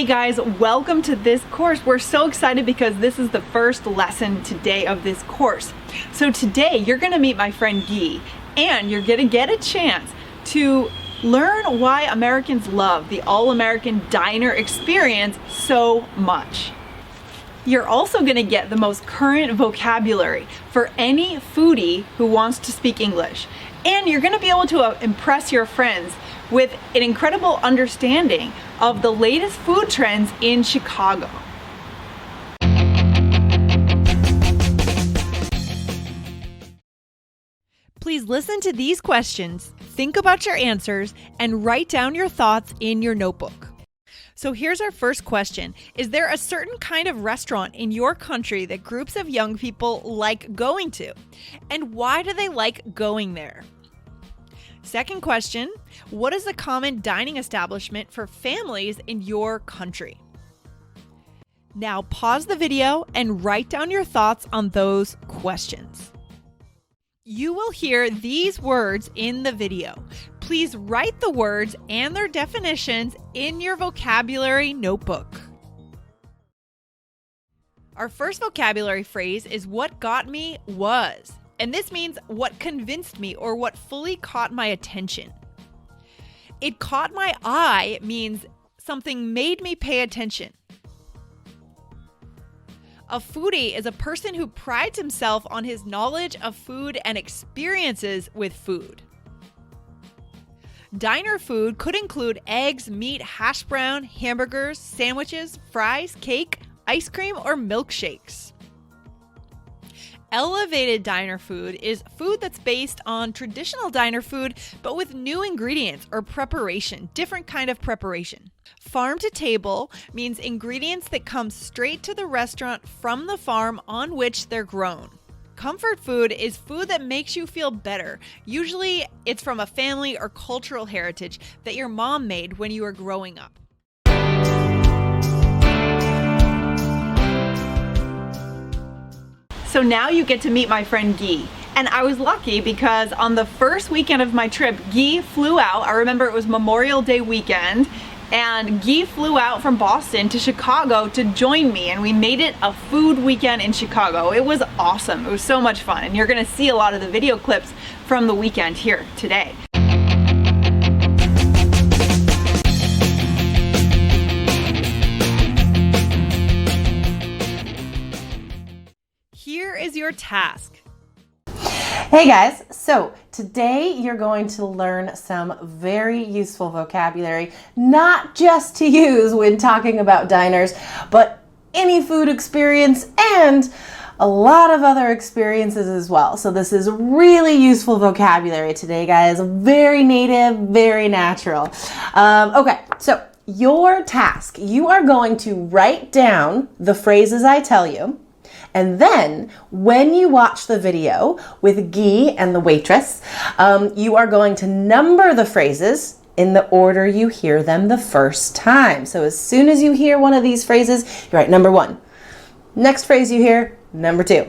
guys, welcome to this course. We're so excited because this is the first lesson today of this course. So today you're gonna meet my friend Guy, and you're gonna get a chance to learn why Americans love the all-American diner experience so much. You're also gonna get the most current vocabulary for any foodie who wants to speak English. And you're gonna be able to impress your friends with an incredible understanding of the latest food trends in Chicago. Please listen to these questions, think about your answers, and write down your thoughts in your notebook. So here's our first question. Is there a certain kind of restaurant in your country that groups of young people like going to? And why do they like going there? Second question, what is a common dining establishment for families in your country? Now pause the video and write down your thoughts on those questions. You will hear these words in the video. Please write the words and their definitions in your vocabulary notebook. Our first vocabulary phrase is what got me was. And this means what convinced me or what fully caught my attention. It caught my eye means something made me pay attention. A foodie is a person who prides himself on his knowledge of food and experiences with food. Diner food could include eggs, meat, hash brown, hamburgers, sandwiches, fries, cake, ice cream, or milkshakes. Elevated diner food is food that's based on traditional diner food, but with new ingredients or preparation, different kind of preparation. Farm to table means ingredients that come straight to the restaurant from the farm on which they're grown. Comfort food is food that makes you feel better. Usually it's from a family or cultural heritage that your mom made when you were growing up. So now you get to meet my friend Guy. And I was lucky because on the first weekend of my trip, Guy flew out. I remember it was Memorial Day weekend, and Guy flew out from Boston to Chicago to join me, and we made it a food weekend in Chicago. It was awesome. It was so much fun, and you're gonna see a lot of the video clips from the weekend here today. Here is your task. Hey guys, so today you're going to learn some very useful vocabulary, not just to use when talking about diners, but any food experience and a lot of other experiences as well. So this is really useful vocabulary today, guys. Very native, very natural. Okay, so your task, you are going to write down the phrases I tell you. And then when you watch the video with Guy and the waitress, you are going to number the phrases in the order you hear them the first time. So as soon as you hear one of these phrases, you write number 1. Next phrase you hear, number 2.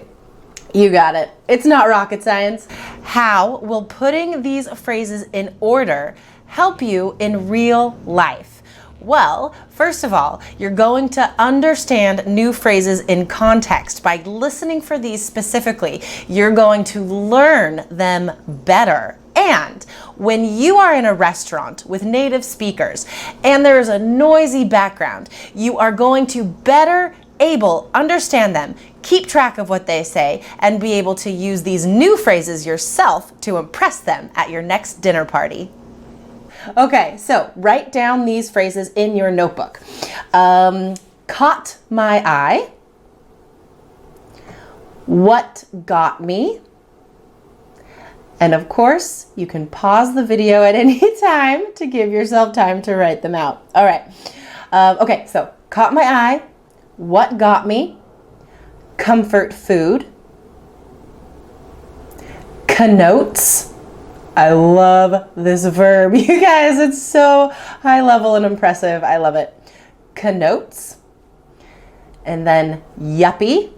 You got it. It's not rocket science. How will putting these phrases in order help you in real life? Well, first of all, you're going to understand new phrases in context. By listening for these specifically, you're going to learn them better. And when you are in a restaurant with native speakers and there is a noisy background, you are going to better understand them, keep track of what they say, and be able to use these new phrases yourself to impress them at your next dinner party. Okay, so write down these phrases in your notebook. Caught my eye. What got me? And of course, you can pause the video at any time to give yourself time to write them out. All right. Okay, so caught my eye. What got me? Comfort food. Connotes. I love this verb. You guys, it's so high level and impressive. I love it. Connotes. And then yuppie.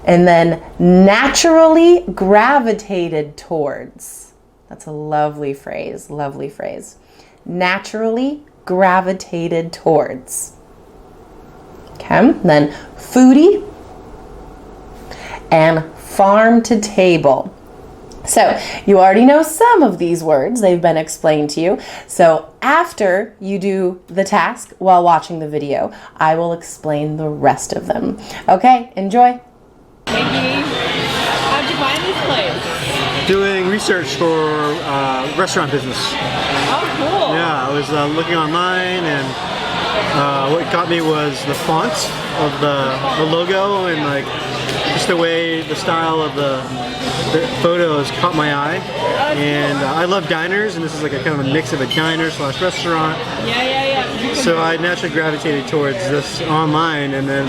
And then naturally gravitated towards. That's a lovely phrase, lovely phrase. Naturally gravitated towards. Okay, then foodie and farm to table. So you already know some of these words. They've been explained to you. So after you do the task while watching the video, I will explain the rest of them. Okay, enjoy. Maggie, how'd you find this place? Doing research for restaurant business. Oh, cool. Yeah, I was looking online, and what got me was the font of the logo, and like just the way the style of the photos caught my eye. And I love diners, and this is like a kind of a mix of a diner slash restaurant. Yeah. So I naturally gravitated towards this online, and then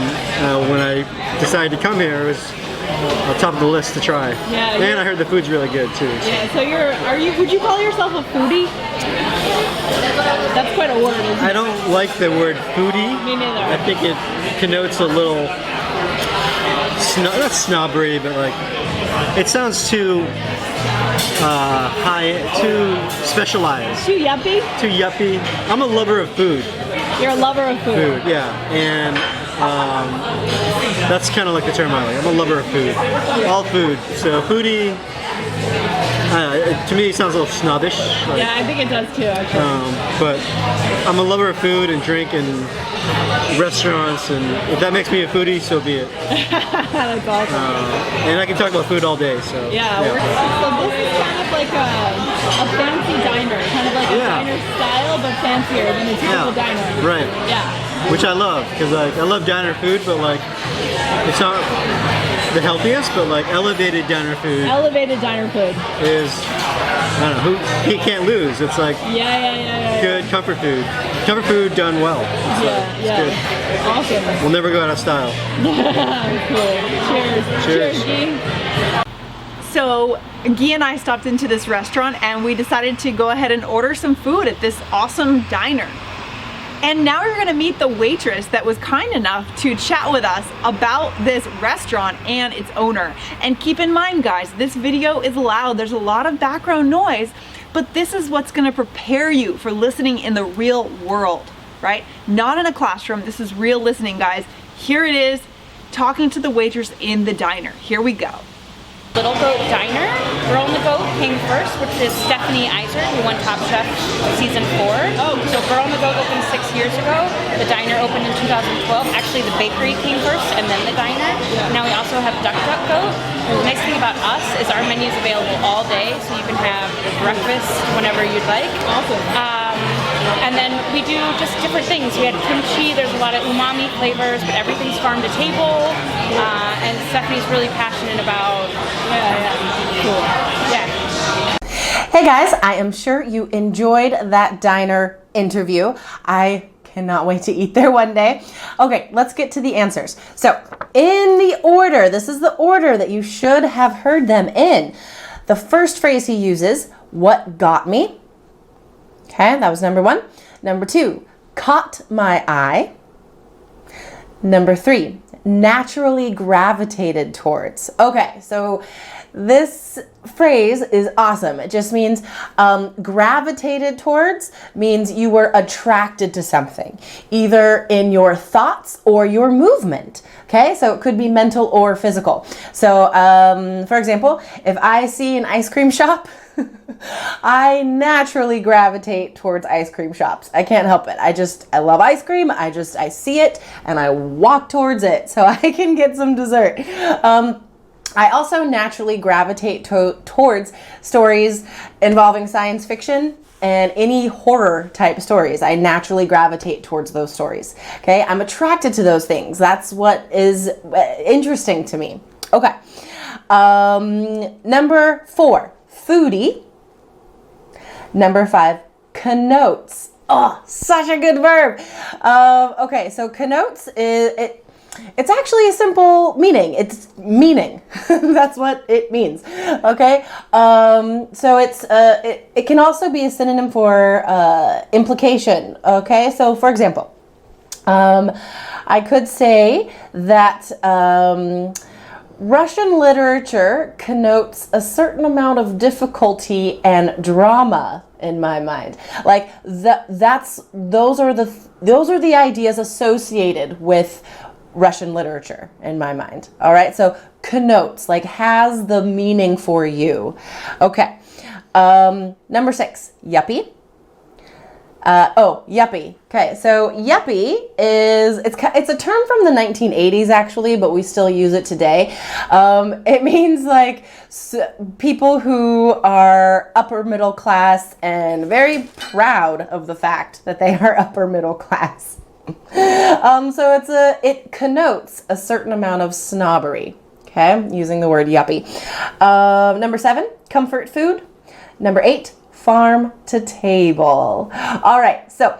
when I decided to come here, it was on top of the list to try. Yeah, and I heard the food's really good too. So. Yeah, so would you call yourself a foodie? That's quite a word, isn't it? I don't like the word foodie. Me neither. I think it connotes a little, not snobbery, but like, it sounds too high, too specialized. Too yuppie? Too yuppie. I'm a lover of food. You're a lover of food. Food, yeah. And that's kind of like the term I like. I'm a lover of food. All food. So foodie, to me it sounds a little snobbish. Like, Yeah, I think it does too, actually. but I'm a lover of food and drink and restaurants, and if that makes me a foodie, so be it. That's awesome. And I can talk about food all day, so. Yeah, so this is kind of like a fancy diner, kind of like a diner style, but fancier than a typical diner. Right. Yeah. Which I love, because like I love diner food, but like it's not the healthiest, but like elevated diner food. Elevated diner food. Is, I don't know, he can't lose. It's like good comfort food. Comfort food done well. It's good. Awesome. We'll never go out of style. Cool. Cheers. Guy. So Guy and I stopped into this restaurant and we decided to go ahead and order some food at this awesome diner. And now you're gonna meet the waitress that was kind enough to chat with us about this restaurant and its owner. And keep in mind, guys, this video is loud. There's a lot of background noise, but this is what's gonna prepare you for listening in the real world, right? Not in a classroom. This is real listening, guys. Here it is, talking to the waitress in the diner. Here we go. Little Goat Diner. Girl in the Goat came first, which is Stephanie Iser, who won Top Chef season 4. Oh, so Girl in the Goat opened 6 years ago. The diner opened in 2012. Actually, the bakery came first and then the diner. Now we also have Duck Duck Goat. The nice thing about us is our menu is available all day, so you can have breakfast whenever you'd like. Awesome. And then we do just different things. We had kimchi, there's a lot of umami flavors, but everything's farm to table. And Stephanie's really passionate about, cool. Hey guys, I am sure you enjoyed that diner interview. I cannot wait to eat there one day. Okay, let's get to the answers. So, in the order, this is the order that you should have heard them in. The first phrase he uses, what got me? Okay, that was number 1. Number 2, caught my eye. Number 3, naturally gravitated towards. Okay, so this phrase is awesome. It just means gravitated towards means you were attracted to something, either in your thoughts or your movement. Okay, so it could be mental or physical. So, for example, if I see an ice cream shop, I naturally gravitate towards ice cream shops. I can't help it. I love ice cream. I see it and I walk towards it so I can get some dessert. I also naturally gravitate towards stories involving science fiction and any horror type stories. I naturally gravitate towards those stories. Okay, I'm attracted to those things. That's what is interesting to me. Okay, number 4, foodie. Number 5, connotes. Oh, such a good verb. Okay, so connotes it's actually a simple meaning. It's meaning. That's what it means. Okay. So it can also be a synonym for implication. Okay. So for example, I could say that Russian literature connotes a certain amount of difficulty and drama in my mind. Like those are the ideas associated with Russian literature in my mind. All right, so connotes, like has the meaning for you. Okay, number 6, yuppie. Yuppie. Okay, so yuppie it's a term from the 1980s actually, but we still use it today. It means like people who are upper middle class and very proud of the fact that they are upper middle class. So it connotes a certain amount of snobbery. Okay, using the word yuppie. Number 7, comfort food. Number 8, farm to table. All right, so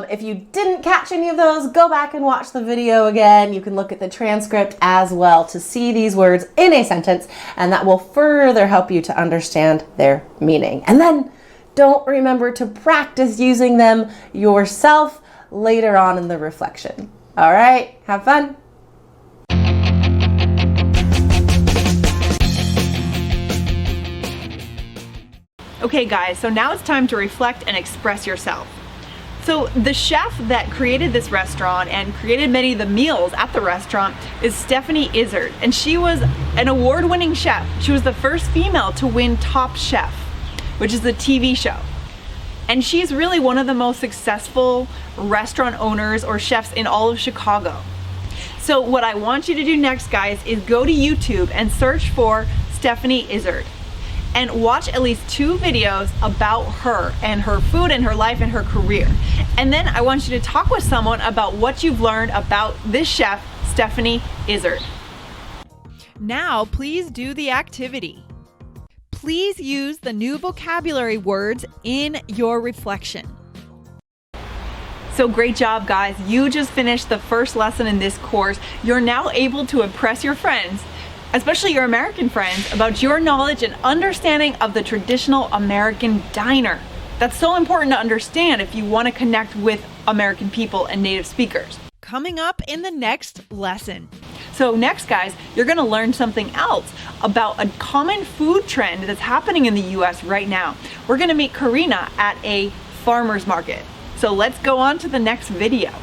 if you didn't catch any of those, go back and watch the video again. You can look at the transcript as well to see these words in a sentence, and that will further help you to understand their meaning. And then don't remember to practice using them yourself later on in the reflection. All right, have fun. Okay guys, so now it's time to reflect and express yourself. So the chef that created this restaurant and created many of the meals at the restaurant is Stephanie Izard, and she was an award-winning chef. She was the first female to win Top Chef, which is the TV show. And she's really one of the most successful restaurant owners or chefs in all of Chicago. So what I want you to do next, guys, is go to YouTube and search for Stephanie Izard and watch at least 2 videos about her and her food and her life and her career. And then I want you to talk with someone about what you've learned about this chef, Stephanie Izard. Now, please do the activity. Please use the new vocabulary words in your reflection. So great job, guys. You just finished the first lesson in this course. You're now able to impress your friends, especially your American friends, about your knowledge and understanding of the traditional American diner. That's so important to understand if you want to connect with American people and native speakers. Coming up in the next lesson. So next, guys, you're going to learn something else about a common food trend that's happening in the US right now. We're going to meet Karina at a farmer's market. So let's go on to the next video.